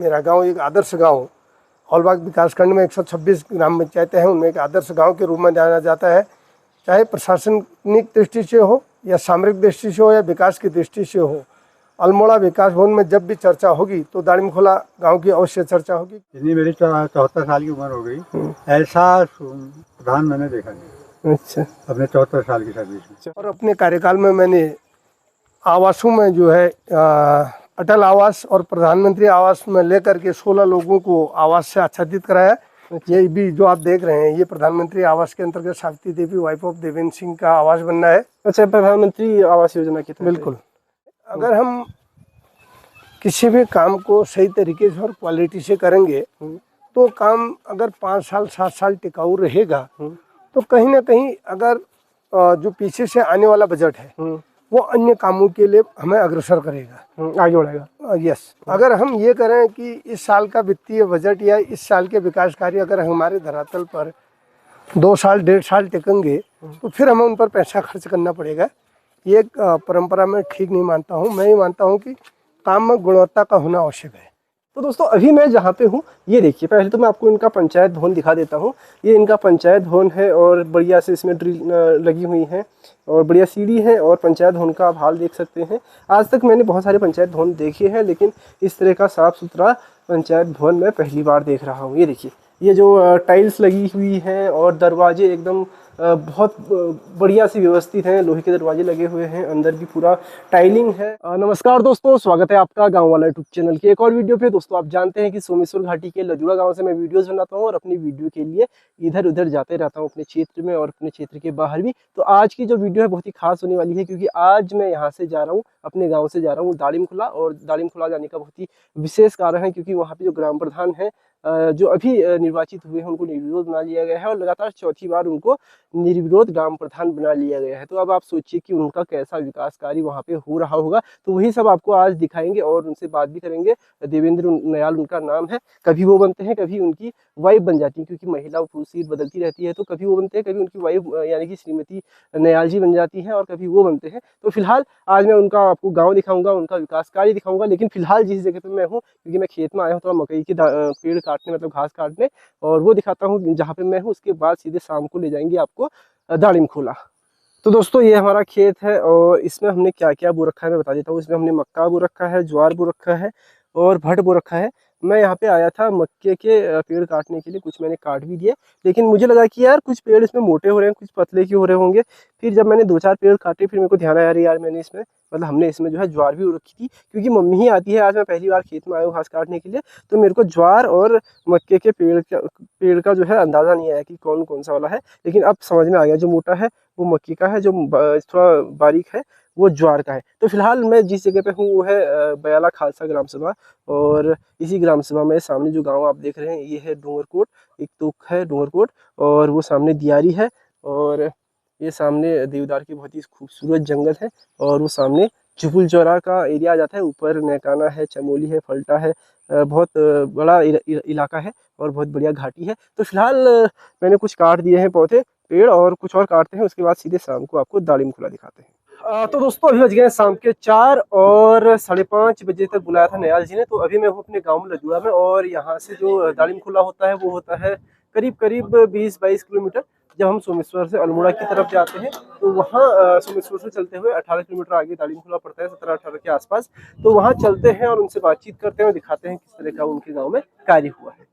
मेरा गांव एक आदर्श गांव, हॉलबाग विकासखंड में 126 ग्राम पंचायतें हैं, उनमें एक आदर्श गांव के रूप में जाना जाता है। चाहे प्रशासनिक दृष्टि से हो या सामरिक दृष्टि से हो या विकास की दृष्टि से हो, अल्मोड़ा विकास भवन में जब भी चर्चा होगी तो दाड़ीमखोला गांव की अवश्य चर्चा होगी। इतनी मेरी 74 साल की उम्र हो गई, ऐसा प्रधान मैंने देखा नहीं। अच्छा। अपने 74 साल की सर्विस में। और अपने कार्यकाल में मैंने आवासों में जो है अटल आवास और प्रधानमंत्री आवास में लेकर के 16 लोगों को आवास से आच्छादित कराया। ये भी जो आप देख रहे हैं, ये प्रधानमंत्री आवास के अंतर्गत सावित्री देवी वाइफ ऑफ देवेंद्र सिंह का आवास बनना है। अच्छा, प्रधानमंत्री आवास योजना की तरफ। बिल्कुल। अगर हम किसी भी काम को सही तरीके से और क्वालिटी से करेंगे तो काम अगर 5 साल 7 साल टिकाऊ रहेगा तो कहीं ना कहीं अगर जो पीछे से आने वाला बजट है वो अन्य कामों के लिए हमें अग्रसर करेगा, आगे बढ़ेगा। यस। अगर हम ये करें कि इस साल का वित्तीय बजट या इस साल के विकास कार्य अगर हमारे धरातल पर 2 साल 1.5 साल टिकेंगे तो फिर हमें उन पर पैसा खर्च करना पड़ेगा। ये एक परंपरा में ठीक नहीं मानता हूँ। मैं ये मानता हूँ कि काम में गुणवत्ता का होना आवश्यक है। तो दोस्तों, अभी मैं जहाँ पे हूँ, ये देखिए, पहले तो मैं आपको इनका पंचायत भवन दिखा देता हूँ। ये इनका पंचायत भवन है और बढ़िया से इसमें ड्रिल लगी हुई हैं और बढ़िया सीढ़ी है और पंचायत भवन का आप हाल देख सकते हैं। आज तक मैंने बहुत सारे पंचायत भवन देखे हैं, लेकिन इस तरह का साफ़ सुथरा पंचायत भवन मैं पहली बार देख रहा हूँ। ये देखिए, ये जो टाइल्स लगी हुई हैं और दरवाजे एकदम बहुत बढ़िया से व्यवस्थित हैं, लोहे के दरवाजे लगे हुए हैं, अंदर भी पूरा टाइलिंग है। नमस्कार दोस्तों, स्वागत है आपका गांव वाला यूट्यूब चैनल के एक और वीडियो पे। दोस्तों, आप जानते हैं कि सोमेश्वर घाटी के लजुड़ा गांव से मैं वीडियोस बनाता हूं और अपनी वीडियो के लिए इधर उधर जाते रहता हूं, अपने क्षेत्र में और अपने क्षेत्र के बाहर भी। तो आज की जो वीडियो है बहुत ही खास होने वाली है, क्योंकि आज मैं यहाँ से जा रहा हूँ, अपने गाँव से जा रहा हूँ दाड़ीमखोला। और दाड़ीमखोला जाने का बहुत ही विशेष कारण है, क्योंकि वहाँ पे जो ग्राम प्रधान है जो अभी निर्वाचित हुए हैं, उनको निर्विरोध बना लिया गया है और लगातार चौथी बार उनको निर्विरोध ग्राम प्रधान बना लिया गया है। तो अब आप सोचिए कि उनका कैसा विकास कार्य वहाँ पे हो रहा होगा। तो वही सब आपको आज दिखाएंगे और उनसे बात भी करेंगे। देवेंद्र नयाल उनका नाम है। कभी वो बनते हैं, कभी उनकी वाइफ बन जाती है, क्योंकि महिला पुरुष सीट बदलती रहती है। तो कभी वो बनते हैं, कभी उनकी वाइफ यानी कि श्रीमती नयाल जी बन जाती हैं और कभी वो बनते हैं। तो फिलहाल आज मैं उनका आपको गाँव दिखाऊंगा, उनका विकास कार्य दिखाऊंगा। लेकिन फिलहाल जिस जगह पर मैं हूँ, क्योंकि मैं खेत में आया हूँ, तो मकई के पेड़ काटने, मतलब घास काटने, और वो दिखाता हूँ जहाँ पे मैं हूँ। उसके बाद सीधे शाम को ले जाएंगे आपको दाड़ीमखोला। तो दोस्तों, ये हमारा खेत है और इसमें हमने क्या क्या बो रखा है मैं बता देता हूँ। इसमें हमने मक्का बो रखा है, ज्वार बो रखा है और भट बो रखा है। मैं यहाँ पे आया था मक्के के पेड़ काटने के लिए, कुछ मैंने काट भी दिए, लेकिन मुझे लगा कि यार कुछ पेड़ इसमें मोटे हो रहे हैं, कुछ पतले क्यों हो रहे होंगे। फिर जब मैंने 2-4 पेड़ काटे, फिर मेरे को ध्यान आया, यार मैंने इसमें मतलब हमने इसमें जो है ज्वार भी रखी थी, क्योंकि मम्मी ही आती है। आज मैं पहली बार खेत में आया हूँ घास काटने के लिए, तो मेरे को ज्वार और मक्के के पेड़ का जो है अंदाज़ा नहीं आया कि कौन कौन सा वाला है। लेकिन अब समझ में आ गया, जो मोटा है वो मक्के का है, जो थोड़ा बारीक है वो ज्वार का है। तो फिलहाल मैं जिस जगह पे हूँ वो है बयाला खालसा ग्राम सभा। और इसी ग्राम सभा में सामने जो गांव आप देख रहे हैं, ये है डूंगरकोट, एक तो है डूंगरकोट, और वो सामने दियारी है, और ये सामने देवदार की बहुत ही खूबसूरत जंगल है, और वो सामने जुबुल चौरा का एरिया आ जाता है। ऊपर नैकाना है, चमोली है, फल्टा है, बहुत बड़ा इलाका है और बहुत बढ़िया घाटी है। तो फिलहाल मैंने कुछ काट दिए हैं पौधे पेड़, और कुछ और काटते हैं, उसके बाद सीधे शाम को आपको दाड़ीमखोला दिखाते हैं। तो दोस्तों, अभी बज गए शाम के 4 और 5:30 बजे तक बुलाया था नयाल जी ने। तो अभी मैं हूँ अपने गाँव में लजुड़ा में, और यहाँ से जो दाड़ीमखोला होता है वो होता है करीब 20-22 किलोमीटर। जब हम सोमेश्वर से अल्मोड़ा की तरफ जाते हैं तो वहाँ सोमेश्वर से चलते हुए 18 किलोमीटर आगे दाड़ीमखोला पड़ता है, 17-18 के आसपास। तो वहाँ चलते हैं और उनसे बातचीत करते हैं और दिखाते हैं किस तरह का उनके गाँव में कार्य हुआ है।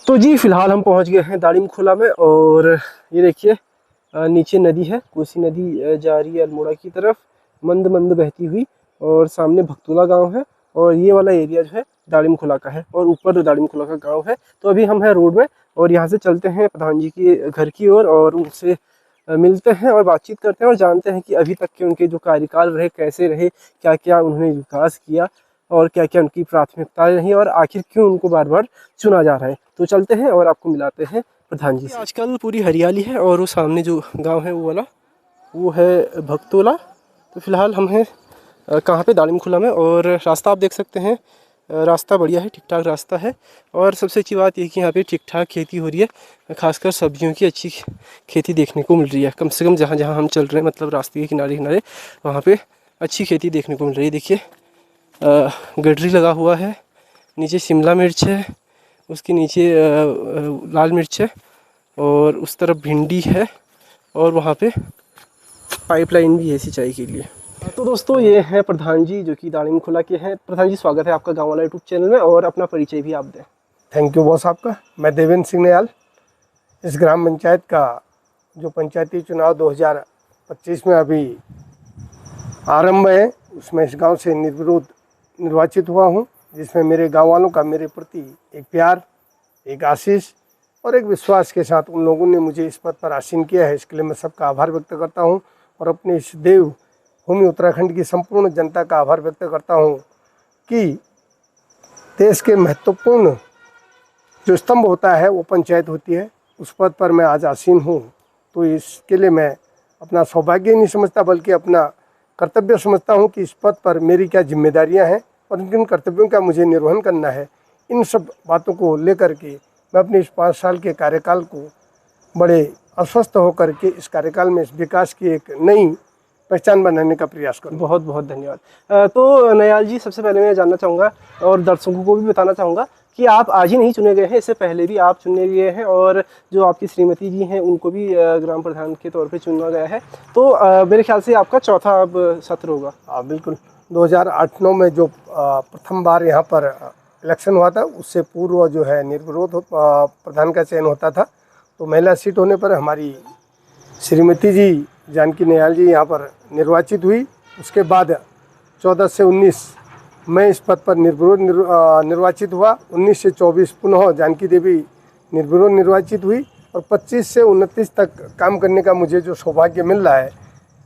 तो जी, फिलहाल हम पहुंच गए हैं दाड़ीमखोला में, और ये देखिए नीचे नदी है, कोसी नदी जा रही है अल्मोड़ा की तरफ, मंद मंद बहती हुई, और सामने भगतोला गांव है, और ये वाला एरिया जो है दाड़ीमखोला का है, और ऊपर दाड़ीमखोला का गांव है। तो अभी हम हैं रोड में, और यहाँ से चलते हैं प्रधान जी के घर की ओर, और उनसे मिलते हैं और बातचीत करते हैं और जानते हैं कि अभी तक के उनके जो कार्यकाल रहे कैसे रहे, क्या क्या उन्होंने विकास किया और क्या क्या उनकी प्राथमिकताएं रही, और आखिर क्यों उनको बार बार चुना जा रहा है। तो चलते हैं और आपको मिलाते हैं प्रधान जी से। आजकल पूरी हरियाली है, और वो सामने जो गांव है वो वाला वो है भगतोला। तो फिलहाल हम हैं कहाँ पे, दालिम खुला में। और रास्ता आप देख सकते हैं, रास्ता बढ़िया है, ठीक ठाक रास्ता है। और सबसे अच्छी बात ये कि यहाँ पे ठीक ठाक खेती हो रही है, खासकर सब्जियों की अच्छी खेती देखने को मिल रही है। कम से कम जहाँ जहाँ हम चल रहे हैं, मतलब रास्ते के किनारे किनारे, वहाँ पे अच्छी खेती देखने को मिल रही है। देखिए गडरी लगा हुआ है, नीचे शिमला मिर्च है, उसके नीचे लाल मिर्च है, और उस तरफ भिंडी है, और वहाँ पे पाइपलाइन भी है सिंचाई के लिए। तो दोस्तों ये हैं प्रधान जी, जो कि दालिम खुला के हैं। प्रधान जी, स्वागत है आपका गाँव वाला यूट्यूब चैनल में, और अपना परिचय भी आप दें। थैंक यू बॉस आपका। मैं देवेंद्र सिंह नयाल। इस ग्राम पंचायत का जो पंचायती चुनाव 2025 में अभी आरंभ है, उसमें इस गांव से निर्विरोध निर्वाचित हुआ हूं, जिसमें मेरे गांव वालों का मेरे प्रति एक प्यार, एक आशीष और एक विश्वास के साथ उन लोगों ने मुझे इस पद पर आसीन किया है। इसके लिए मैं सबका आभार व्यक्त करता हूं, और अपने इस देवभूमि उत्तराखंड की संपूर्ण जनता का आभार व्यक्त करता हूं कि देश के महत्वपूर्ण जो स्तंभ होता है वो पंचायत होती है। उस पद पर मैं आज आसीन हूँ, तो इसके लिए मैं अपना सौभाग्य नहीं समझता, बल्कि अपना कर्तव्य समझता हूँ कि इस पद पर मेरी क्या जिम्मेदारियाँ हैं और किन कर्तव्यों का मुझे निर्वहन करना है। इन सब बातों को लेकर के मैं अपने इस 5 साल के कार्यकाल को बड़े अस्वस्थ होकर के इस कार्यकाल में इस विकास की एक नई पहचान बनाने का प्रयास करूँ। बहुत बहुत धन्यवाद। तो नयाल जी, सबसे पहले मैं जानना चाहूँगा और दर्शकों को भी बताना चाहूँगा कि आप आज ही नहीं चुने गए हैं, इससे पहले भी आप चुने गए हैं, और जो आपकी श्रीमती जी हैं उनको भी ग्राम प्रधान के तौर पे चुना गया है। तो मेरे ख्याल से आपका चौथा अब सत्र होगा। हाँ बिल्कुल। 2008-9 में जो प्रथम बार यहाँ पर इलेक्शन हुआ था, उससे पूर्व जो है निर्विरोध प्रधान का चयन होता था। तो महिला सीट होने पर हमारी श्रीमती जी जानकी नयाल जी यहाँ पर निर्वाचित हुई। उसके बाद 14 से 19 मैं इस पद पर निर्विरोध निर्वाचित हुआ। 19 से 24 पुनः जानकी देवी निर्विरोध निर्वाचित हुई, और 25 से 29 तक काम करने का मुझे जो सौभाग्य मिल रहा है,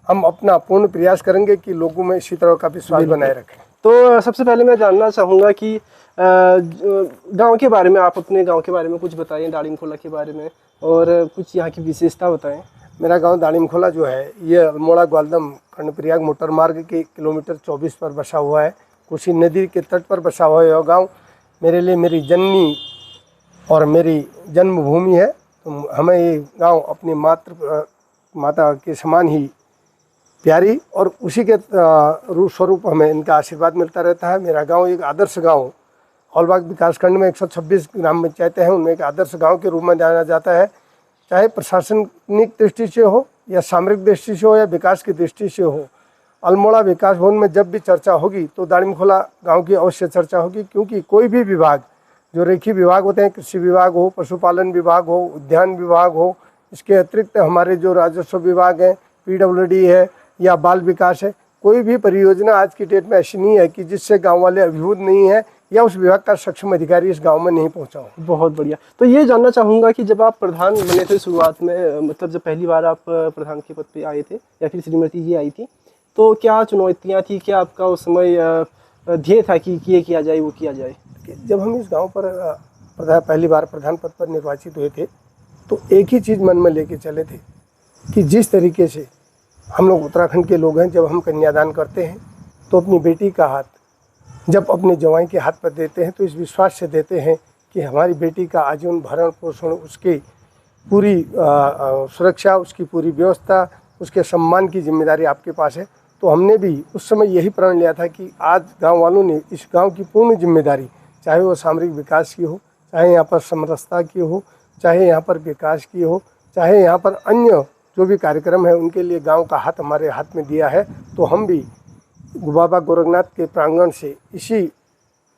हम अपना पूर्ण प्रयास करेंगे कि लोगों में इसी तरह का विश्वास बनाए रखें। तो सबसे पहले मैं जानना चाहूँगा कि गांव के बारे में, आप अपने गांव के बारे में कुछ बताएं, दालिम खोला के बारे में, और कुछ यहाँ की विशेषता बताएं। मेरा गांव दालिम खोला जो है, ये अल्मोड़ा ग्वालदम कर्णप्रयाग मोटर मार्ग के किलोमीटर 24 पर बसा हुआ है। कोसी नदी के तट पर बसा हुआ है यह गाँव। मेरे लिए मेरी जननी और मेरी जन्मभूमि है। तो हमें ये गांव अपनी माता के समान ही प्यारी, और उसी के रूप स्वरूप हमें इनका आशीर्वाद मिलता रहता है। मेरा गांव एक आदर्श गांव, हॉलबाग विकासखंड में 126 ग्राम पंचायतें हैं, उनमें एक आदर्श गांव के रूप में जाना जाता है। चाहे प्रशासनिक दृष्टि से हो, या सामरिक दृष्टि से हो, या विकास की दृष्टि से हो, अल्मोड़ा विकास भवन में जब भी चर्चा होगी तो दालिम खोला गाँव की अवश्य चर्चा होगी। क्योंकि कोई भी विभाग, जो रेखीय विभाग होते हैं, कृषि विभाग हो, पशुपालन विभाग हो, उद्यान विभाग हो, इसके अतिरिक्त हमारे जो राजस्व विभाग हैं, PWD है, या बाल विकास है, कोई भी परियोजना आज की डेट में ऐसी नहीं है कि जिससे गांव वाले अभिभूत नहीं है, या उस विभाग का सक्षम अधिकारी इस गांव में नहीं पहुंचा हो। बहुत बढ़िया। तो ये जानना चाहूँगा कि जब आप प्रधान बने थे शुरुआत में, मतलब जब पहली बार आप प्रधान के पद पे आए थे, या फिर श्रीमती जी आई थी, तो क्या चुनौतियाँ थी? क्या आपका उस समय ध्येय था कि ये किया जाए, वो किया जाए? जब हम इस गांव पर पहली बार प्रधान पद पर निर्वाचित हुए थे, तो एक ही चीज़ मन में लेके चले थे कि जिस तरीके से हम लोग उत्तराखंड के लोग हैं, जब हम कन्यादान करते हैं तो अपनी बेटी का हाथ जब अपने जवाई के हाथ पर देते हैं, तो इस विश्वास से देते हैं कि हमारी बेटी का आजीवन भरण पोषण, उसकी पूरी सुरक्षा, उसकी पूरी व्यवस्था, उसके सम्मान की जिम्मेदारी आपके पास है। तो हमने भी उस समय यही प्रण लिया था कि आज गांव वालों ने इस गांव की पूर्ण जिम्मेदारी, चाहे वो सामरिक विकास की हो, चाहे यहाँ पर समरसता की हो, चाहे यहाँ पर विकास की हो, चाहे यहाँ पर अन्य जो भी कार्यक्रम है, उनके लिए गांव का हाथ हमारे हाथ में दिया है। तो हम भी बाबा गोरखनाथ के प्रांगण से इसी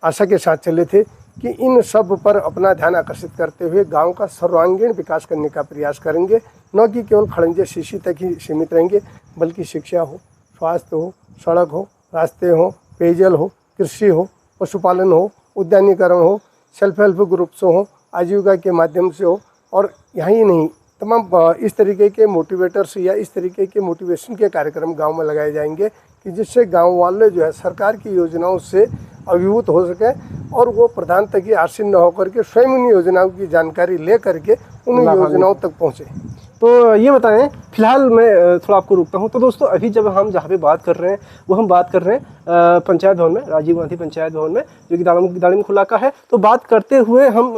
आशा के साथ चले थे कि इन सब पर अपना ध्यान आकर्षित करते हुए गांव का सर्वांगीण विकास करने का प्रयास करेंगे। न कि केवल खड़ंजे शीशी तक ही सीमित रहेंगे, बल्कि शिक्षा हो, स्वास्थ्य हो, सड़क हो, रास्ते हो, पेयजल हो, कृषि हो, पशुपालन हो, उद्यानीकरण हो, सेल्फ हेल्प ग्रुप्स हो, आजीविका के माध्यम से हो, और यही नहीं, तमाम इस तरीके के मोटिवेटर्स या इस तरीके के मोटिवेशन के कार्यक्रम गांव में लगाए जाएंगे कि जिससे गांव वाले जो है सरकार की योजनाओं से अभिभूत हो सके, और वो प्रधान तक ही आसीन न होकर के स्वयं उन योजनाओं की जानकारी ले करके उन योजनाओं तक पहुँचे। तो ये बताएं, फिलहाल मैं थोड़ा आपको रोकता हूँ। तो दोस्तों अभी जब हम जहाँ पे बात कर रहे हैं वो हम बात कर रहे हैं पंचायत भवन में, राजीव गांधी पंचायत भवन में, जो कि दाड़िम खुला का है। तो बात करते हुए हम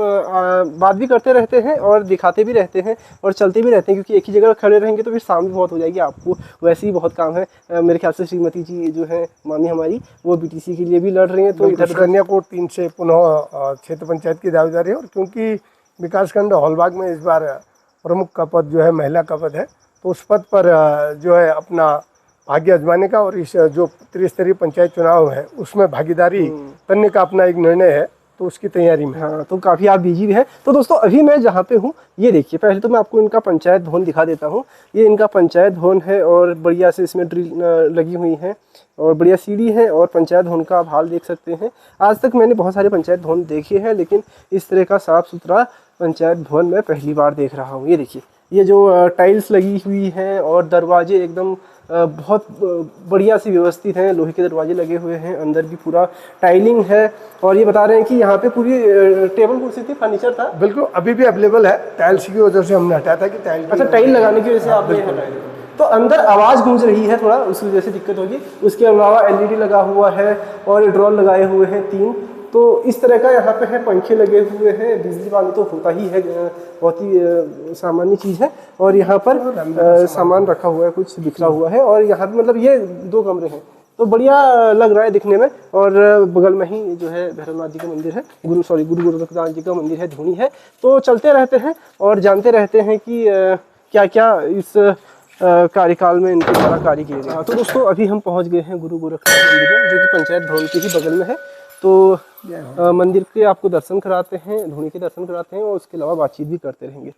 बात भी करते रहते हैं और दिखाते भी रहते हैं और चलते भी रहते हैं, क्योंकि एक ही जगह खड़े रहेंगे तो फिर शाम भी बहुत हो जाएगी आपको, वैसे ही बहुत काम है। मेरे ख्याल से श्रीमती जी जो है मामी हमारी, वो बीटीसी के लिए भी लड़ रही हैं। तो इधर कन्याकोट 3 से पुनः क्षेत्र पंचायत की दावेदारी है। और क्योंकि विकासखंड हॉलबाग में इस बार प्रमुख का पद जो है महिला का पद है, तो उस पद पर जो है अपना भाग्य आजमाने का और इस जो त्रिस्तरीय पंचायत चुनाव है उसमें भागीदारी करने का अपना एक निर्णय है, तो उसकी तैयारी में। हाँ, तो काफ़ी आप बिजी भी हैं। तो दोस्तों अभी मैं जहाँ पे हूँ ये देखिए, पहले तो मैं आपको इनका पंचायत भवन दिखा देता हूँ। ये इनका पंचायत भवन है और बढ़िया से इसमें ड्रिल लगी हुई हैं और बढ़िया सीढ़ी है और पंचायत भवन का आप हाल देख सकते हैं। आज तक मैंने बहुत सारे पंचायत भवन देखे हैं, लेकिन इस तरह का साफ़ सुथरा पंचायत भवन मैं पहली बार देख रहा हूँ। ये देखिए, ये जो टाइल्स लगी हुई हैं और दरवाजे एकदम बहुत बढ़िया सी व्यवस्थित हैं, लोहे के दरवाजे लगे हुए हैं, अंदर भी पूरा टाइलिंग है। और ये बता रहे हैं कि यहाँ पे पूरी टेबल कुर्सी थी, फर्नीचर था। बिल्कुल अभी भी अवेलेबल है, टाइल्स की वजह से हमने हटाया था कि टाइल। अच्छा, टाइल लगाने की वजह से आपने हटाया। तो अंदर आवाज़ गूंज रही है थोड़ा, उस वजह से दिक्कत होगी। उसके अलावा एलईडी लगा हुआ है और ड्रॉल लगाए हुए हैं 3। तो इस तरह का यहाँ पे है, पंखे लगे हुए हैं, बिजली पानी तो होता ही है, बहुत ही सामान्य चीज़ है। और यहाँ पर सामान रखा हुआ है, कुछ बिखरा हुआ है। और यहाँ पे मतलब ये 2 कमरे हैं, तो बढ़िया लग रहा है दिखने में। और बगल में ही जो है भैरवनाथ जी का मंदिर है, गुरु गोरखनाथ जी का मंदिर है, धूनी है। तो चलते रहते हैं और जानते रहते हैं कि क्या क्या इस कार्यकाल में इनके सारा कार्य किए गए। तो दोस्तों अभी हम पहुँच गए हैं गुरु गोरखनाथ मंदिर में, जो कि पंचायत भवन के ही बगल में है। तो मंदिर के आपको दर्शन कराते हैं, धूनी के दर्शन कराते हैं और उसके अलावा बातचीत भी करते रहेंगे।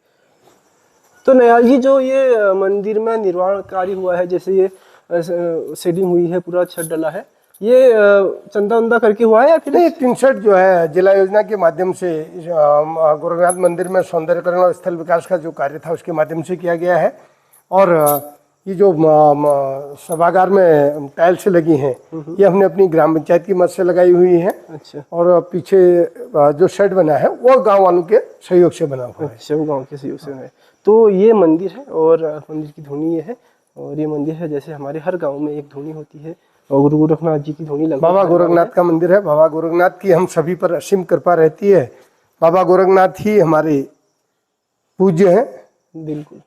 तो नयाल जी, जो ये मंदिर में निर्माण कार्य हुआ है, जैसे ये शेडिंग हुई है, पूरा छत डला है, ये चंदा उंदा करके हुआ है या फिर? नहीं, 63 जो है जिला योजना के माध्यम से गोरखनाथ मंदिर में सौंदर्यकरण और स्थल विकास का जो कार्य था उसके माध्यम से किया गया है। और ये जो सभागार में टाइल्स लगी हैं, ये हमने अपनी ग्राम पंचायत की मदद से लगाई हुई है। अच्छा। और पीछे जो शेड बना है वो गांव वालों के सहयोग से बना हुआ है। अच्छा, वो गाँव के सहयोग से है। तो ये मंदिर है और मंदिर की धुनी ये है। और ये मंदिर है, जैसे हमारे हर गांव में एक धुनी होती है और गुरु गोरखनाथ जी की धुनी लगभग बाबा गोरखनाथ का मंदिर है। बाबा गोरखनाथ की हम सभी पर असीम कृपा रहती है। बाबा गोरखनाथ ही हमारे पूज्य हैं। बिल्कुल,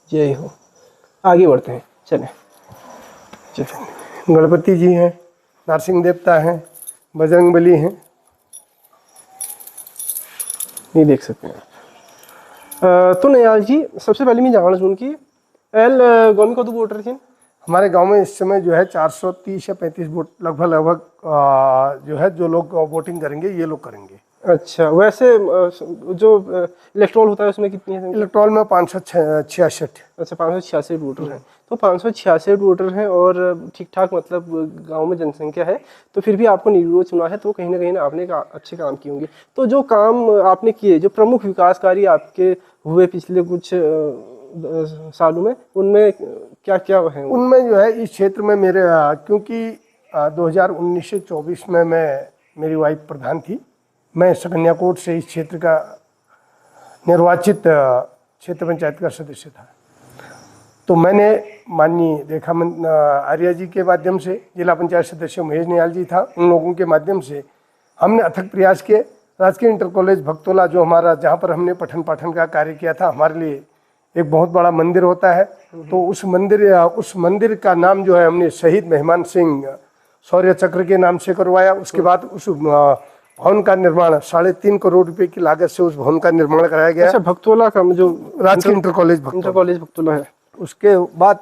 जय हो। आगे बढ़ते हैं, चलें। गणपति जी हैं, नरसिंह देवता हैं, बजरंगबली हैं, ये देख सकते हैं। तो नयाल जी, सबसे पहले मैं जानना चाहूँ कि गौमी कदू वोटर थी हमारे गांव में इस समय जो है 430 या 35 वोट लगभग जो है, जो लोग वोटिंग करेंगे ये लोग करेंगे। अच्छा, वैसे जो इलेक्ट्रॉल होता है उसमें कितनी है? इलेक्ट्रॉल में 566। अच्छा, 566 वोटर हैं। तो 566 वोटर हैं और ठीक ठाक मतलब गांव में जनसंख्या है, तो फिर भी आपको निर्विरोध चुना है, तो कहीं ना कहीं आपने अच्छे काम किए होंगे। तो जो काम आपने किए, जो प्रमुख विकास कार्य आपके हुए पिछले कुछ सालों में, उनमें क्या क्या है? उनमें जो है इस क्षेत्र में मेरे क्योंकि 2019 से 24 में मेरी वाइफ प्रधान थी, मैं सकन्याकोट से इस क्षेत्र का निर्वाचित क्षेत्र पंचायत का सदस्य था। तो मैंने माननीय रेखा आर्या जी के माध्यम से, जिला पंचायत सदस्य महेश निहाल जी था, उन लोगों के माध्यम से हमने अथक प्रयास किए। राजकीय इंटर कॉलेज भक्तोला, जो हमारा जहाँ पर हमने पठन पाठन का कार्य किया था, हमारे लिए एक बहुत बड़ा मंदिर होता है। तो उस मंदिर का नाम जो है हमने शहीद मेहमान सिंह शौर्य चक्र के नाम से करवाया। उसके बाद उस भवन का निर्माण 3.5 करोड़ रुपए की लागत से उस भवन का निर्माण कराया गया। अच्छा, भक्तोला का जो राजकीय इंटर कॉलेज भक्तोला है। उसके बाद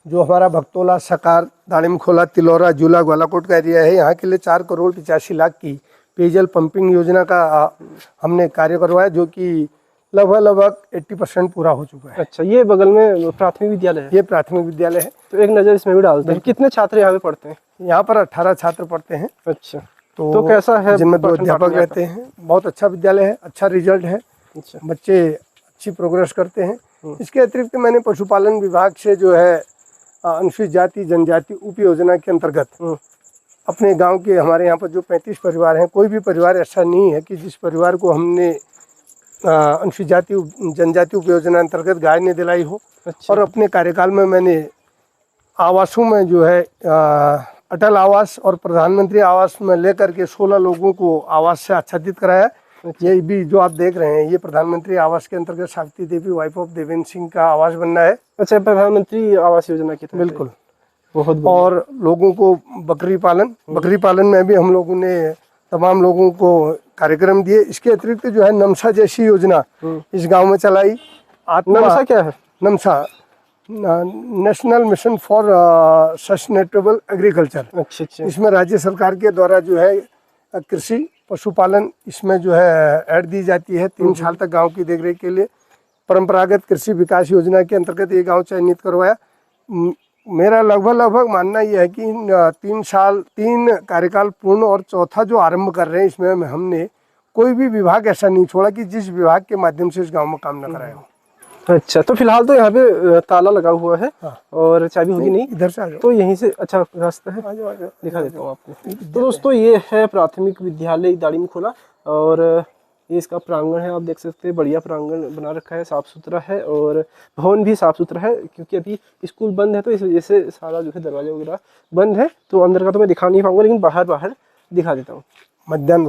जो हमारा भक्तोला, सकार, दाड़िम खोला, तिलौरा, झूला, ग्वालाकोट का एरिया है, यहाँ के लिए 4 करोड़ 85 लाख की पेयजल पंपिंग योजना का हमने कार्य करवाया, जो कि लगभग 80% पूरा हो चुका है। अच्छा, ये बगल में प्राथमिक विद्यालय है? ये प्राथमिक विद्यालय है। तो एक नज़र इसमें भी डालते हैं। कितने छात्र यहाँ पे पढ़ते हैं? यहाँ पर 18 छात्र पढ़ते हैं। अच्छा, तो कैसा है? जिनमें 2 अध्यापक रहते हैं। बहुत अच्छा विद्यालय है, अच्छा रिजल्ट है। अच्छा, बच्चे अच्छी प्रोग्रेस करते हैं। इसके अतिरिक्त मैंने पशुपालन विभाग से जो है अनुसूचित जाति जनजाति उप योजना के अंतर्गत अपने गांव के, हमारे यहाँ पर जो 35 परिवार हैं, कोई भी परिवार ऐसा नहीं है कि जिस परिवार को हमने अनुसूचित जाति जनजाति उपयोजना अंतर्गत गाय ने दिलाई हो। अच्छा। और अपने कार्यकाल में मैंने आवासों में जो है अटल आवास और प्रधानमंत्री आवास में लेकर के 16 लोगों को आवास से आच्छादित कराया। ये भी जो आप देख रहे हैं ये प्रधानमंत्री आवास के अंतर्गत सावित्री देवी वाइफ ऑफ देवेंद्र सिंह का आवास बनना है। अच्छा, प्रधानमंत्री आवास योजना के तहत। बिल्कुल। बहुत बढ़िया। और लोगों को बकरी पालन में भी हम लोगों ने तमाम लोगों को कार्यक्रम दिए। इसके अतिरिक्त जो है नमसा जैसी योजना इस गांव में चलाई। नमसा क्या है? NMSA national mission for sustainable agriculture. अच्छा अच्छा। इसमें राज्य सरकार के द्वारा जो है कृषि पशुपालन इसमें जो है ऐड दी जाती है 3 साल तक गांव की देखरेख के लिए। परंपरागत कृषि विकास योजना के अंतर्गत ये गांव चयनित करवाया। मेरा लगभग मानना यह है कि 3 कार्यकाल पूर्ण और चौथा जो आरंभ कर रहे हैं इसमें हमने कोई भी विभाग ऐसा नहीं छोड़ा कि जिस विभाग के माध्यम से इस गांव में काम न कराया हो। अच्छा, तो फिलहाल तो यहाँ पे ताला लगा हुआ है। हाँ। और चाबी होगी नहीं? इधर से आ जाओ। तो यहीं से अच्छा रास्ता है, आ जाओ। दिखा देता हूँ आपको। तो दोस्तों ये है प्राथमिक विद्यालय दाड़िम खोला और ये इसका प्रांगण है। आप देख सकते हैं बढ़िया प्रांगण बना रखा है, साफ सुथरा है और भवन भी साफ सुथरा है। क्योंकि अभी स्कूल बंद है तो इस वजह से सारा जो है दरवाजा वगैरह बंद है, तो अंदर का तो मैं दिखा नहीं पाऊंगा, लेकिन बाहर दिखा देता हूँ। मध्याह्न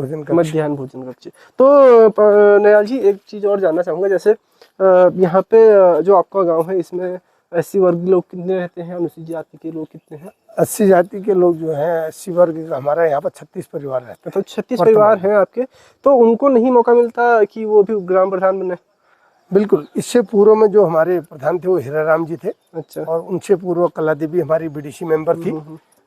भोजन कक्ष। तो नयाल जी एक चीज़ और जानना चाहूँगा, जैसे यहाँ पे जो आपका गांव है इसमें 80 वर्ग लोग कितने रहते हैं? अनुसूचित जाति के लोग कितने हैं? 80 जाति के लोग जो हैं 80 वर्ग का हमारा यहाँ पर 36 परिवार रहते हैं। तो 36 परिवार हैं आपके, तो उनको नहीं मौका मिलता कि वो भी ग्राम प्रधान बने? बिल्कुल। इससे पूर्व में जो हमारे प्रधान थे वो हीराराम जी थे। अच्छा। और उनसे पूर्व कला देवी हमारी बीडीसी मेंबर थी।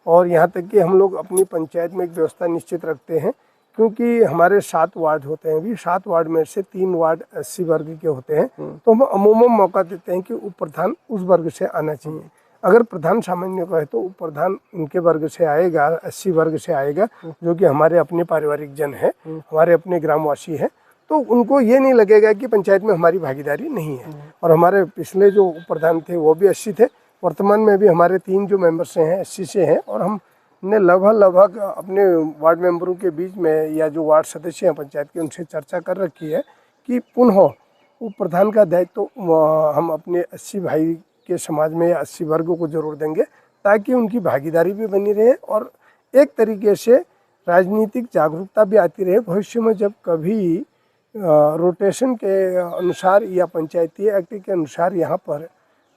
और यहाँ तक कि हम लोग अपनी पंचायत में एक व्यवस्था निश्चित रखते हैं, क्योंकि हमारे 7 वार्ड होते हैं। अभी 7 वार्ड में से 3 वार्ड 80 वर्ग के होते हैं, तो हम अमूमन मौका देते हैं कि उप प्रधान उस वर्ग से आना चाहिए। अगर प्रधान सामान्य को है तो उप प्रधान उनके वर्ग से आएगा, 80 वर्ग से आएगा, जो कि हमारे अपने पारिवारिक जन है, हमारे अपने ग्रामवासी हैं। तो उनको ये नहीं लगेगा कि पंचायत में हमारी भागीदारी नहीं है। और हमारे पिछले जो उप प्रधान थे वो भी 80 थे। वर्तमान में भी हमारे 3 जो मेंबर्स हैं 80 से हैं। और हमने लगभग अपने वार्ड मेंबरों के बीच में या जो वार्ड सदस्य हैं पंचायत के उनसे चर्चा कर रखी है कि पुनः उप प्रधान का दायित्व तो हम अपने 80 भाई के समाज में या 80 वर्गों को जरूर देंगे, ताकि उनकी भागीदारी भी बनी रहे और एक तरीके से राजनीतिक जागरूकता भी आती रहे। भविष्य में जब कभी रोटेशन के अनुसार या पंचायती एक्ट के अनुसार यहाँ पर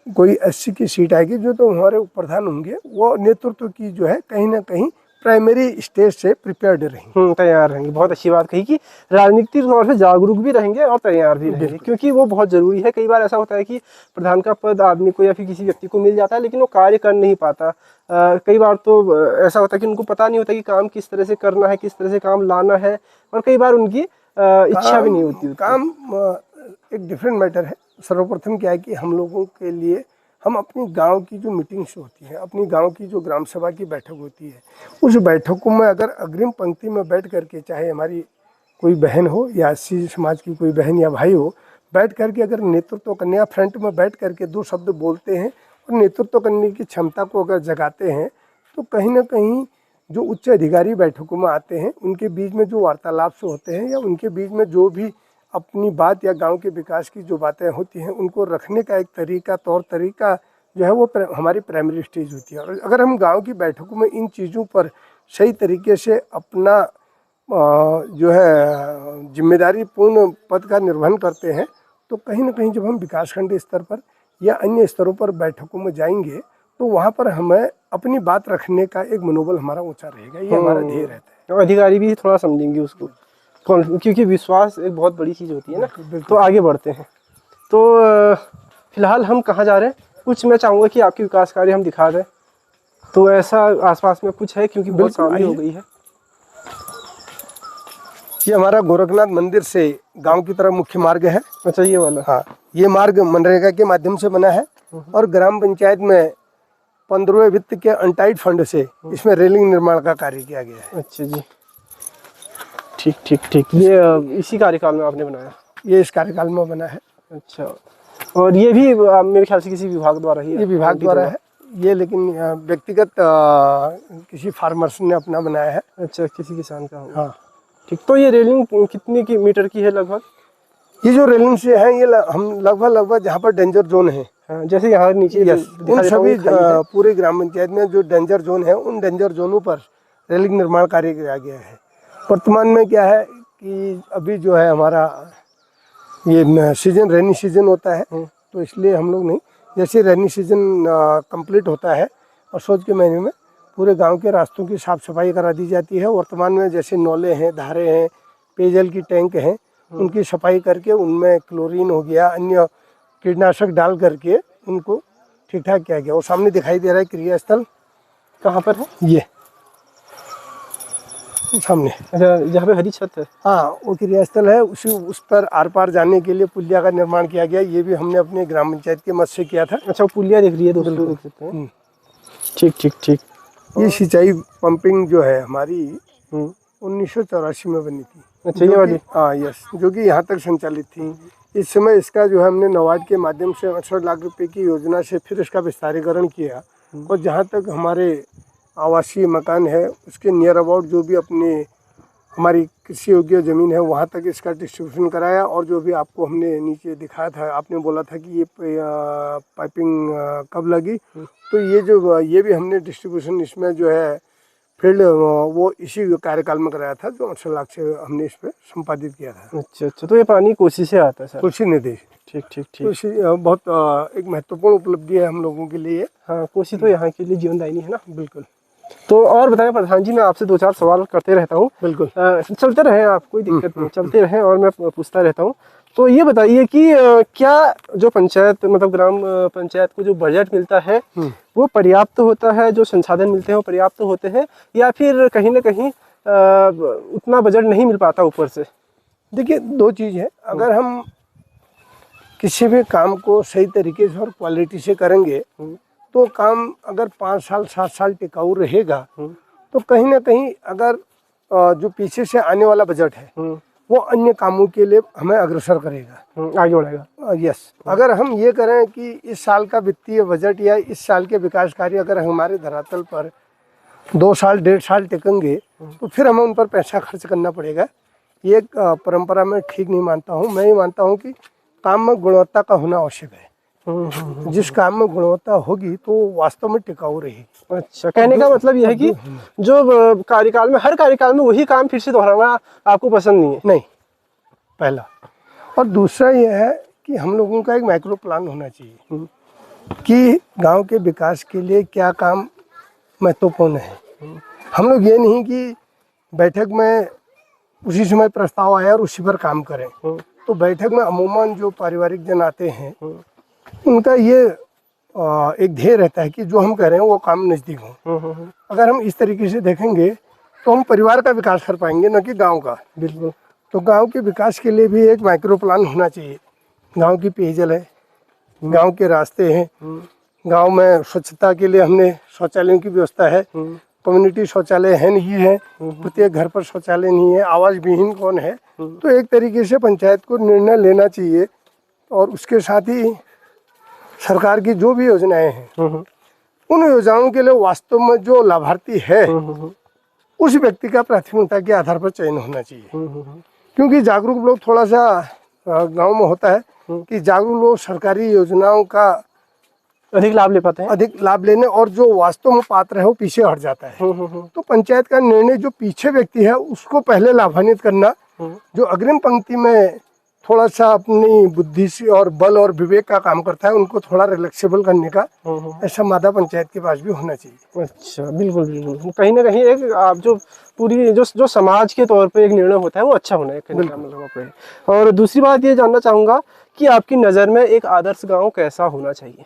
कोई 80 की सीट आएगी, जो तो हमारे उप प्रधान होंगे वो नेतृत्व की जो है कहीं ना कहीं प्राइमरी स्टेज से प्रिपेयर्ड रहेंगे, तैयार रहेंगे। बहुत अच्छी बात कही कि राजनीतिक तौर से जागरूक भी रहेंगे और तैयार भी रहेंगे, क्योंकि वो बहुत जरूरी है। कई बार ऐसा होता है कि प्रधान का पद आदमी को या फिर किसी व्यक्ति को मिल जाता है, लेकिन वो कार्य कर नहीं पाता। कई बार तो ऐसा होता है कि उनको पता नहीं होता कि काम किस तरह से करना है, किस तरह से काम लाना है, और कई बार उनकी इच्छा भी नहीं होती। काम एक डिफरेंट मैटर है। सर्वप्रथम क्या है कि हम लोगों के लिए हम अपनी गांव की जो मीटिंग्स होती है, अपनी गांव की जो ग्राम सभा की बैठक होती है, उस बैठकों में अगर अग्रिम पंक्ति में बैठ करके, चाहे हमारी कोई बहन हो या 80 समाज की कोई बहन या भाई हो, बैठ करके अगर नेतृत्व करने या फ्रंट में बैठ करके 2 शब्द बोलते हैं और नेतृत्व करने की क्षमता को अगर जगाते हैं, तो कहीं ना कहीं जो उच्च अधिकारी बैठकों में आते हैं उनके बीच में जो वार्तालाप से होते हैं या उनके बीच में जो भी अपनी बात या गांव के विकास की जो बातें होती हैं उनको रखने का एक तरीका, तौर तरीका जो है वो हमारी प्राइमरी स्टेज होती है। और अगर हम गांव की बैठकों में इन चीज़ों पर सही तरीके से अपना जो है जिम्मेदारी पूर्ण पद का निर्वहन करते हैं, तो कहीं ना कहीं जब हम विकासखंड स्तर पर या अन्य स्तरों पर बैठकों में जाएंगे तो वहाँ पर हमें अपनी बात रखने का एक मनोबल हमारा ऊँचा रहेगा। ये हमारा ध्येय रहता है। और अधिकारी भी थोड़ा समझेंगे उसको, क्योंकि विश्वास एक बहुत बड़ी चीज़ होती है ना। तो आगे बढ़ते हैं। तो फिलहाल हम कहाँ जा रहे हैं? कुछ मैं चाहूँगा कि आपके विकास कार्य हम दिखा दें, तो ऐसा आसपास में कुछ है, क्योंकि बहुत सारी हो गई है। ये हमारा गोरखनाथ मंदिर से गांव की तरफ मुख्य मार्ग है। अच्छा, ये वाला? हाँ, ये मार्ग मनरेगा के माध्यम से बना है और ग्राम पंचायत में 15वें वित्त के अनटाइड फंड से इसमें रेलिंग निर्माण का कार्य किया गया है। अच्छा जी, ठीक ठीक ठीक। ये इसी कार्यकाल में आपने बनाया? ये इस कार्यकाल में बना है। अच्छा, और ये भी मेरे ख्याल से किसी विभाग द्वारा ही है? ये विभाग द्वारा है ये, लेकिन व्यक्तिगत किसी फार्मर्स ने अपना बनाया है। अच्छा, किसी किसान का होगा। हाँ, ठीक। तो ये रेलिंग कितने की मीटर की है लगभग? ये जो रेलिंग से हैं ये हम लगभग जहाँ पर डेंजर जोन है, हाँ, जैसे यहाँ नीचे यस, दिखा उन देता हूँ, सभी ये खाई है। पूरे ग्राम पंचायत में जो डेंजर जोन है उन डेंजर जोनों पर रेलिंग निर्माण कार्य किया गया है। वर्तमान में क्या है कि अभी जो है हमारा ये सीजन रेनी सीजन होता है, तो इसलिए हम लोग नहीं, जैसे रेनी सीजन कंप्लीट होता है और सोच के महीने में पूरे गांव के रास्तों की साफ सफाई करा दी जाती है। वर्तमान में जैसे नौले हैं, धारे हैं, पेयजल की टैंक हैं, उनकी सफाई करके उनमें क्लोरीन हो गया, अन्य कीटनाशक डाल करके उनको ठीक ठाक किया गया। और सामने दिखाई दे रहा है क्रियास्थल, कहाँ पर है? ये सामने, अच्छा, जहाँ पे हरी छत है। हाँ वो क्रियास्थल है। उस पर आर पार जाने के लिए पुलिया का निर्माण किया गया। ये भी हमने अपने ग्राम पंचायत के मद से किया था। अच्छा, वो पुलिया दिख रही है दोस्तों, देख सकते हैं। ठीक ठीक ठीक। ये सिंचाई पंपिंग जो है हमारी 1984 में बनी थी। अच्छा, ये वाली? हाँ यस, जो कि यहाँ तक संचालित थी। इस समय इसका जो है हमने नाबार्ड के माध्यम से 68 लाख रुपए की योजना से फिर इसका विस्तारीकरण किया। और जहाँ तक हमारे आवासीय मकान है उसके नियर अबाउट जो भी अपने हमारी कृषि योग्य ज़मीन है वहाँ तक इसका डिस्ट्रीब्यूशन कराया। और जो भी आपको हमने नीचे दिखाया था, आपने बोला था कि ये पाइपिंग कब लगी, तो ये भी हमने डिस्ट्रीब्यूशन इसमें जो है फील्ड वो इसी कार्यकाल में कराया था, जो 68 लाख से हमने इस पर संपादित किया था। अच्छा अच्छा, तो ये पानी कोसी से आता है सर? कोसी नदी। ठीक ठीक तो ठीक। इसी बहुत एक महत्वपूर्ण उपलब्धि है हम लोगों के लिए। हाँ, कोसी तो यहाँ के लिए जीवनदायिनी है ना। बिल्कुल तो और बताएं प्रधान जी, मैं आपसे 2-4 सवाल करते रहता हूँ। बिल्कुल। चलते रहें, आप कोई दिक्कत नहीं, चलते रहें और मैं पूछता रहता हूँ। तो ये बताइए कि क्या जो पंचायत मतलब ग्राम पंचायत को जो बजट मिलता है वो पर्याप्त होता है, जो संसाधन मिलते हैं वो पर्याप्त होते हैं, या फिर कहीं ना कहीं उतना बजट नहीं मिल पाता ऊपर से? देखिए, दो चीज़ है। अगर हम किसी भी काम को सही तरीके से और क्वालिटी से करेंगे तो काम अगर 5 साल 7 साल टिकाऊ रहेगा, तो कहीं ना कहीं अगर जो पीछे से आने वाला बजट है वो अन्य कामों के लिए हमें अग्रसर करेगा, आगे बढ़ेगा। यस। अगर हम ये करें कि इस साल का वित्तीय बजट या इस साल के विकास कार्य अगर हमारे धरातल पर 2 साल 1.5 साल टिकेंगे तो फिर हमें उन पर पैसा खर्च करना पड़ेगा। ये एक परंपरा में ठीक नहीं मानता हूँ। मैं ये मानता हूँ कि काम में गुणवत्ता का होना आवश्यक है। जिस काम में गुणवत्ता होगी तो वास्तव में टिकाऊ रहेगी। अच्छा, कहने का मतलब यह है कि जो कार्यकाल में, हर कार्यकाल में वही काम फिर से दोहराना आपको पसंद नहीं है? नहीं, पहला। और दूसरा यह है कि हम लोगों का एक माइक्रो प्लान होना चाहिए कि गांव के विकास के लिए क्या काम महत्वपूर्ण है। हम लोग ये नहीं कि बैठक में उसी समय प्रस्ताव आया और उसी पर काम करें। तो बैठक में अमूमन जो पारिवारिक जन आते हैं उनका ये एक ध्येय रहता है कि जो हम कह रहे हैं वो काम नज़दीक हो। अगर हम इस तरीके से देखेंगे तो हम परिवार का विकास कर पाएंगे, न कि गांव का। बिल्कुल। तो गांव के विकास के लिए भी एक माइक्रो प्लान होना चाहिए। गांव की पेयजल है, गांव के रास्ते हैं, गांव में स्वच्छता के लिए हमने शौचालयों की व्यवस्था है। कम्युनिटी शौचालय है नहीं है, प्रत्येक घर पर शौचालय नहीं है, आवास विहीन कौन है। तो एक तरीके से पंचायत को निर्णय लेना चाहिए। और उसके साथ ही सरकार की जो भी योजनाएं हैं उन योजनाओं के लिए वास्तव में जो लाभार्थी है उस व्यक्ति का प्राथमिकता के आधार पर चयन होना चाहिए। क्योंकि जागरूक लोग थोड़ा सा गांव में होता है कि जागरूक लोग सरकारी योजनाओं का अधिक लाभ ले पाते हैं, अधिक लाभ लेने, और जो वास्तव में पात्र है वो पीछे हट जाता है। तो पंचायत का निर्णय जो पीछे व्यक्ति है उसको पहले लाभान्वित करना, जो अग्रिम पंक्ति में थोड़ा सा अपनी बुद्धि से और बल और विवेक का काम करता है उनको थोड़ा रिलैक्सेबल करने का ऐसा मादा पंचायत के पास भी होना चाहिए। अच्छा, बिल्कुल बिल्कुल। कहीं ना कहीं एक आप जो पूरी जो समाज के तौर पे एक निर्णय होता है वो अच्छा होना है, कहने का मतलब आपका है। और दूसरी बात ये जानना चाहूँगा कि आपकी नज़र में एक आदर्श गाँव कैसा होना चाहिए?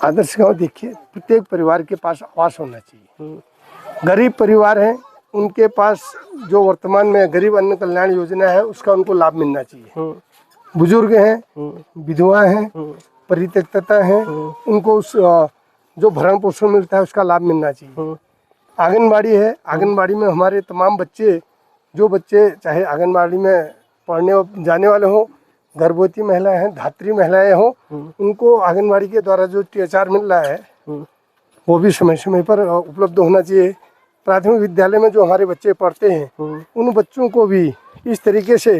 आदर्श गांव देखिए, प्रत्येक परिवार के पास आवास होना चाहिए। गरीब परिवार हैं उनके पास जो वर्तमान में गरीब अन्न कल्याण योजना है उसका उनको लाभ मिलना चाहिए। बुजुर्ग हैं, विधवा हैं, परित्यक्तता हैं, उनको उस जो भरण पोषण मिलता है उसका लाभ मिलना चाहिए। आंगनबाड़ी है, आंगनबाड़ी में हमारे तमाम बच्चे, जो बच्चे चाहे आंगनबाड़ी में पढ़ने जाने वाले हों, गर्भवती महिलाएं हैं, धात्री महिलाएं हों, उनको आंगनबाड़ी के द्वारा जो THR मिल रहा है वो भी समय समय पर उपलब्ध होना चाहिए। प्राथमिक विद्यालय में जो हमारे बच्चे पढ़ते हैं उन बच्चों को भी इस तरीके से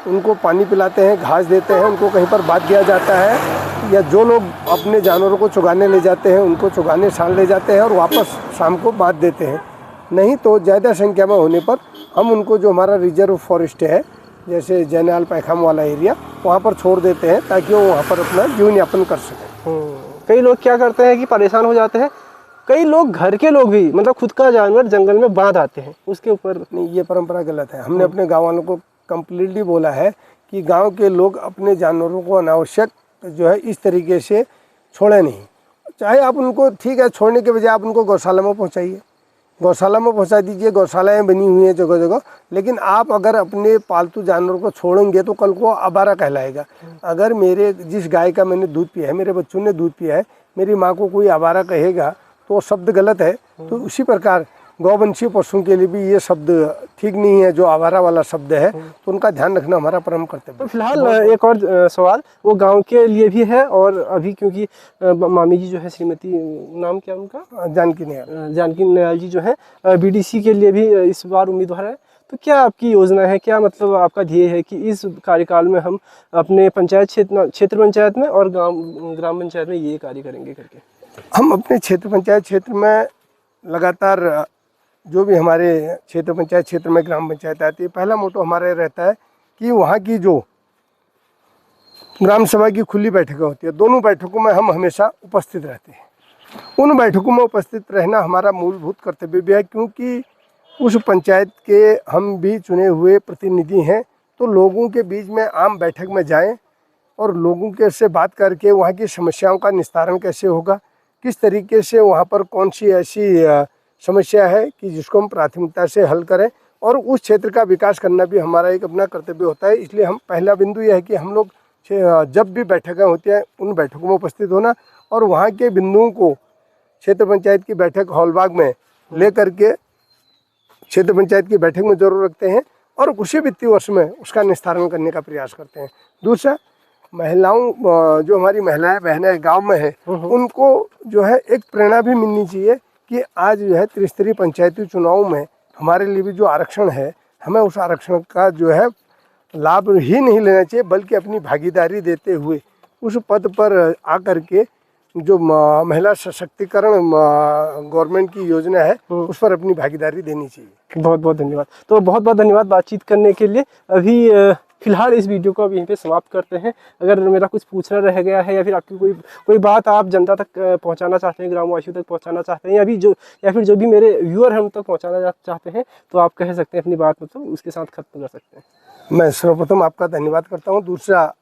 उनको पानी पिलाते हैं, घास देते हैं, उनको कहीं पर बांध दिया जाता है, या जो लोग अपने जानवरों को चुगाने ले जाते हैं उनको चुगाने साल ले जाते हैं और वापस शाम को बांध देते हैं। नहीं तो ज़्यादा संख्या में होने पर हम उनको जो हमारा रिजर्व फॉरेस्ट है, जैसे जैनाल पैखाम वाला एरिया, वहाँ पर छोड़ देते हैं ताकि वो वहाँ पर अपना जीवन यापन कर सकें। कई लोग क्या करते हैं कि परेशान हो जाते हैं, कई लोग घर के लोग भी मतलब खुद का जानवर जंगल में बांध आते हैं, उसके ऊपर नहीं, ये परंपरा गलत है। हमने अपने गाँव वालों को कम्प्लीटली बोला है कि गांव के लोग अपने जानवरों को अनावश्यक जो है इस तरीके से छोड़े नहीं। चाहे आप उनको, ठीक है, छोड़ने के बजाय आप उनको गौशाला में पहुंचाइए, गौशाला में पहुंचा दीजिए, गौशालाएं बनी हुई हैं जगह जगह। लेकिन आप अगर अपने पालतू जानवरों को छोड़ेंगे तो कल को आवारा कहलाएगा। अगर मेरे जिस गाय का मैंने दूध पिया है, मेरे बच्चों ने दूध पिया है, मेरी माँ को कोई आवारा कहेगा तो शब्द गलत है। तो उसी प्रकार गौवंशीय पशुओं के लिए भी ये शब्द ठीक नहीं है, जो आवारा वाला शब्द है, तो उनका ध्यान रखना हमारा परम कर्तव्य है। तो फिलहाल एक और सवाल वो गांव के लिए भी है, और अभी क्योंकि मामी जी जो है, श्रीमती, नाम क्या उनका, जानकी नयाल, जानकी नयाल जी जो है बीडीसी के लिए भी इस बार उम्मीदवार है। तो क्या आपकी योजना है, क्या मतलब आपका ध्येय है कि इस कार्यकाल में हम अपने पंचायत क्षेत्र पंचायत में और ग्राम पंचायत में ये कार्य करेंगे करके? हम अपने क्षेत्र पंचायत क्षेत्र में लगातार जो भी हमारे क्षेत्र पंचायत क्षेत्र में ग्राम पंचायत आती है, पहला मोटो हमारा रहता है कि वहाँ की जो ग्राम सभा की खुली बैठकें होती है, दोनों बैठकों में हम हमेशा उपस्थित रहते हैं। उन बैठकों में उपस्थित रहना हमारा मूलभूत कर्तव्य भी है, क्योंकि उस पंचायत के हम भी चुने हुए प्रतिनिधि हैं। तो लोगों के बीच में आम बैठक में जाएं और लोगों के से बात करके वहाँ की समस्याओं का निस्तारण कैसे होगा, किस तरीके से वहाँ पर कौन सी ऐसी समस्या है कि जिसको हम प्राथमिकता से हल करें, और उस क्षेत्र का विकास करना भी हमारा एक अपना कर्तव्य होता है। इसलिए हम, पहला बिंदु यह है कि हम लोग जब भी बैठकें होती हैं उन बैठकों में उपस्थित होना, और वहाँ के बिंदुओं को क्षेत्र पंचायत की बैठक हॉलबाग में ले करके क्षेत्र पंचायत की बैठक में जरूर रखते हैं और उसी वित्तीय वर्ष में उसका निस्तारण करने का प्रयास करते हैं। दूसरा, महिलाओं, जो हमारी महिलाएं बहनें गांव में हैं, उनको जो है एक प्रेरणा भी मिलनी चाहिए कि आज जो है त्रिस्तरीय पंचायती चुनाव में हमारे लिए भी जो आरक्षण है, हमें उस आरक्षण का जो है लाभ ही नहीं लेना चाहिए, बल्कि अपनी भागीदारी देते हुए उस पद पर आकर के जो महिला सशक्तिकरण गवर्नमेंट की योजना है उस पर अपनी भागीदारी देनी चाहिए। बहुत बहुत धन्यवाद। तो बहुत बहुत धन्यवाद बातचीत करने के लिए। अभी फिलहाल इस वीडियो को अब यहीं पे समाप्त करते हैं। अगर मेरा कुछ पूछना रह गया है या फिर आपकी कोई बात आप जनता तक पहुंचाना चाहते हैं, ग्रामवासियों तक पहुंचाना चाहते हैं, या फिर जो भी मेरे व्यूअर हैं उन तक पहुंचाना चाहते हैं, तो आप कह सकते हैं अपनी बात, मतलब उसके साथ खत्म कर सकते हैं। मैं सर्वप्रथम आपका धन्यवाद करता हूँ। दूसरा,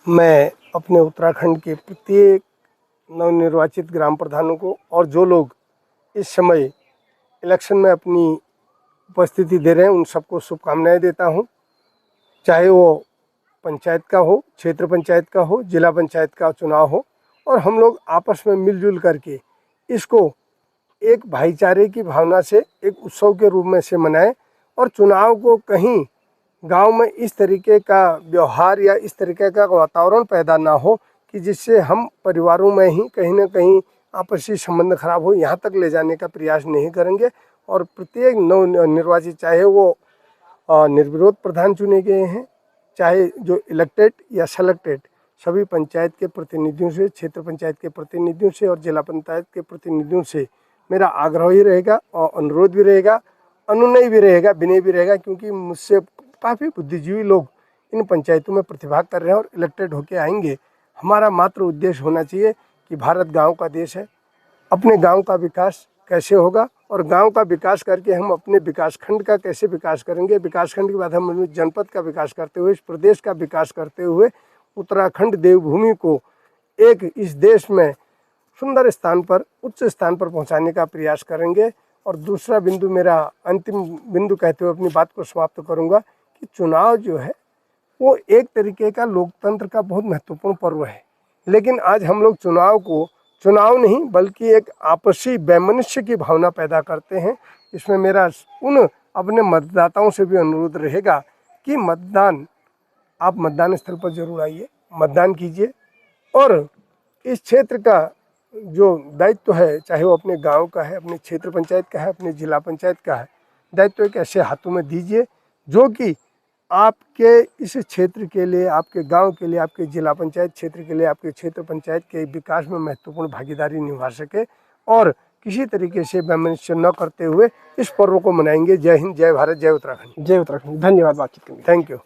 मैं अपने उत्तराखंड के प्रत्येक नवनिर्वाचित ग्राम प्रधानों को और जो लोग इस समय इलेक्शन में अपनी उपस्थिति दे रहे हैं उन सबको शुभकामनाएं देता हूं। चाहे वो पंचायत का हो, क्षेत्र पंचायत का हो, जिला पंचायत का चुनाव हो, और हम लोग आपस में मिलजुल करके इसको एक भाईचारे की भावना से एक उत्सव के रूप में से मनाएं, और चुनाव को कहीं गांव में इस तरीके का व्यवहार या इस तरीके का वातावरण पैदा ना हो कि जिससे हम परिवारों में ही कहीं ना कहीं आपसी संबंध खराब हो, यहाँ तक ले जाने का प्रयास नहीं करेंगे। और प्रत्येक नव निर्वाचित, चाहे वो निर्विरोध प्रधान चुने गए हैं, चाहे जो इलेक्टेड या सेलेक्टेड, सभी पंचायत के प्रतिनिधियों से, क्षेत्र पंचायत के प्रतिनिधियों से और जिला पंचायत के प्रतिनिधियों से मेरा आग्रह ही रहेगा और अनुरोध भी रहेगा, अनुनय भी रहेगा, विनय भी रहेगा, क्योंकि मुझसे काफ़ी बुद्धिजीवी लोग इन पंचायतों में प्रतिभाग कर रहे हैं और इलेक्टेड होके आएंगे। हमारा मात्र उद्देश्य होना चाहिए कि भारत गांव का देश है, अपने गांव का विकास कैसे होगा, और गांव का विकास करके हम अपने विकासखंड का कैसे विकास करेंगे, विकासखंड के बाद हम जनपद का विकास करते हुए, इस प्रदेश का विकास करते हुए उत्तराखंड देवभूमि को एक इस देश में सुंदर स्थान पर, उच्च स्थान पर पहुंचाने का प्रयास करेंगे। और दूसरा बिंदु, मेरा अंतिम बिंदु कहते हुए अपनी बात को समाप्त करूंगा कि चुनाव जो है वो एक तरीके का लोकतंत्र का बहुत महत्वपूर्ण पर्व है, लेकिन आज हम लोग चुनाव को चुनाव नहीं बल्कि एक आपसी वैमनस्य की भावना पैदा करते हैं। इसमें मेरा उन अपने मतदाताओं से भी अनुरोध रहेगा कि आप मतदान स्थल पर जरूर आइए, मतदान कीजिए, और इस क्षेत्र का जो दायित्व है, चाहे वो अपने गांव का है, अपने क्षेत्र पंचायत का है, अपने जिला पंचायत का है, दायित्व एक ऐसे हाथों में दीजिए जो कि आपके इस क्षेत्र के लिए, आपके गांव के लिए, आपके जिला पंचायत क्षेत्र के लिए, आपके क्षेत्र पंचायत के विकास में महत्वपूर्ण भागीदारी निभा सके और किसी तरीके से वैमनस्य न करते हुए इस पर्व को मनाएंगे। जय हिंद, जय भारत, जय उत्तराखंड। जय उत्तराखंड। धन्यवाद बातचीत करने के लिए। Thank you.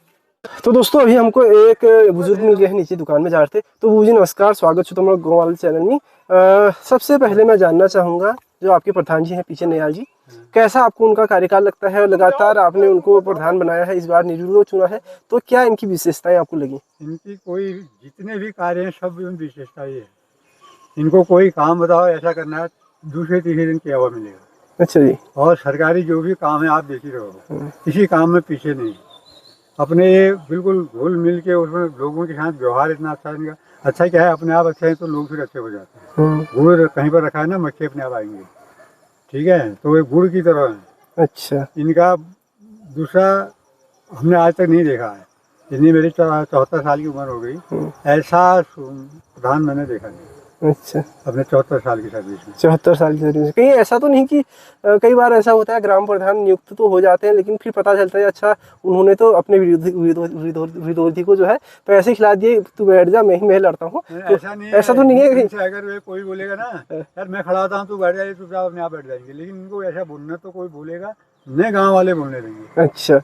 तो दोस्तों अभी हमको एक बुजुर्ग मिल गए हैं नीचे दुकान में जा रहे थे। तो बाबू जी नमस्कार, स्वागत है तुम्हारा गाँव वाले चैनल में। सबसे पहले मैं जानना चाहूँगा, जो आपके प्रधान जी हैं पीछे नयाल जी, कैसा आपको उनका कार्यकाल लगता है और लगातार आपने उनको प्रधान बनाया है, इस बार निर्विरोध चुना है, तो क्या इनकी विशेषताएं आपको लगी? इनकी कोई जितने भी कार्य हैं सब विशेषता ही है। इनको कोई काम बताओ ऐसा करना है, दूसरे तीसरे दिन किया हुआ मिलेगा। अच्छा जी। और सरकारी जो भी काम है आप देख ही रहो, किसी काम में पीछे नहीं, अपने बिल्कुल घुल मिल के उसमें लोगों के साथ व्यवहार इतना अच्छा है इनका। अच्छा क्या है, अपने आप अच्छे हैं तो लोग फिर अच्छे हो जाते हैं। गुड़ कहीं पर रखा है ना, मक्खी अपने आप आएंगे, ठीक है, तो वे गुड़ की तरह है। अच्छा। इनका दूसरा हमने आज तक नहीं देखा है, इतनी मेरी 74 साल की उम्र हो गई, ऐसा प्रधान मैंने देखा नहीं। अच्छा। अपने 74 साल की सर्विस में। 74 साल की सर्विस। कहीं ऐसा तो नहीं कि कई बार ऐसा होता है ग्राम प्रधान नियुक्त तो हो जाते हैं, लेकिन फिर पता चलता है अच्छा उन्होंने तो अपने विरोधी को जो है पैसे खिला दिए, तू बैठ जा मैं ही लड़ता हूँ। ऐसा तो नहीं है कहीं। अगर वे कोई बोलेगा ना यार मैं खड़ा होता हूँ तू बैठ जाए, चुपचाप अपने आप बैठ जाएंगे, लेकिन इनको ऐसा बोलना तो कोई बोलेगा नहीं, गाँव वाले बोलने देंगे। अच्छा।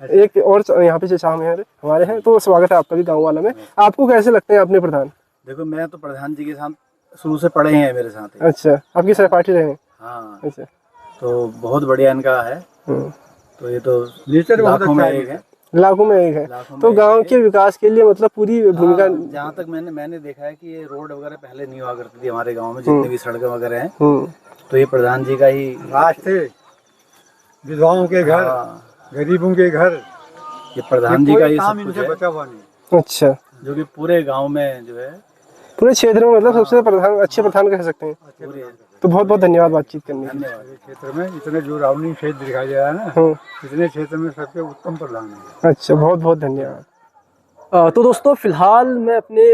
एक और यहाँ पे चचा हमारे हैं, तो स्वागत है आपका भी गाँव वाला में। आपको कैसे लगते हैं अपने प्रधान? देखो मैं तो प्रधान जी के साथ शुरू से पढ़े हैं, मेरे साथ ही। अच्छा, आपकी सहपाठी रहे हैं? हाँ। अच्छा, तो बहुत बढ़िया इनका है। तो ये तो नेचर लाखों में एक है, लाखों में एक है। तो गांव के विकास के लिए मतलब पूरी भूमिका। जहाँ तक मैंने देखा है कि ये रोड वगैरह पहले नहीं हुआ करती थी हमारे गांव में, जितनी भी सड़कें वगैरह हैं, तो ये प्रधान जी का ही रास्ते, विधवाओं के घर, गरीबों के घर, ये प्रधान जी का ही काम सब कुछ इनसे है। बचा हुआ नहीं। अच्छा। जो कि पूरे गाँव में जो है, पूरे क्षेत्र में मतलब सबसे प्रधान, अच्छे प्रधान कह सकते हैं। तो बहुत बहुत धन्यवाद बातचीत करने के लिए। क्षेत्र में इतने जो रावणी क्षेत्र दिखाई दे रहा है ना, इतने क्षेत्र में सबसे उत्तम प्रधान है। अच्छा, बहुत बहुत धन्यवाद। तो दोस्तों फिलहाल मैं अपने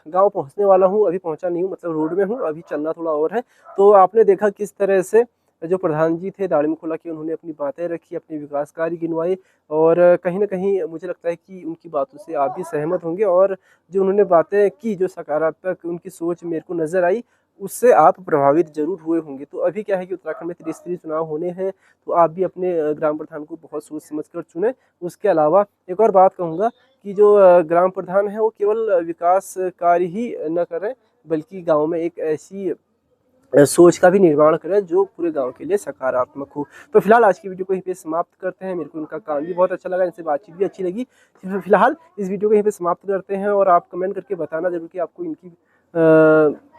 गांव पहुंचने वाला हूं, अभी पहुंचा नहीं हूं, मतलब रोड में हूं, अभी चलना थोड़ा और है। तो आपने देखा किस तरह से जो प्रधान जी थे दाढ़ी में खोला कि उन्होंने अपनी बातें रखी, अपने विकास कार्य गिनवाए, और कहीं ना कहीं मुझे लगता है कि उनकी बातों से आप भी सहमत होंगे, और जो उन्होंने बातें की, जो सकारात्मक उनकी सोच मेरे को नज़र आई, उससे आप प्रभावित जरूर हुए होंगे। तो अभी क्या है कि उत्तराखंड में त्रिस्तरीय चुनाव होने हैं, तो आप भी अपने ग्राम प्रधान को बहुत सोच समझ कर चुनें। उसके अलावा एक और बात कहूँगा कि जो ग्राम प्रधान है वो केवल विकास कार्य ही न करें, बल्कि गाँव में एक ऐसी सोच का भी निर्माण करें जो पूरे गांव के लिए सकारात्मक हो। तो फिलहाल आज की वीडियो को यहीं पे समाप्त करते हैं। मेरे को उनका काम भी बहुत अच्छा लगा, इनसे बातचीत भी अच्छी लगी। फिलहाल इस वीडियो को यहीं पे समाप्त करते हैं, और आप कमेंट करके बताना जरूर कि आपको इनकी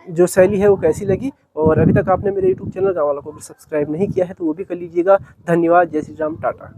जो शैली है वो कैसी लगी। और अभी तक आपने मेरे यूट्यूब चैनल गाँव वाला को सब्सक्राइब नहीं किया है तो वो भी कर लीजिएगा। धन्यवाद। जय श्री राम। टाटा।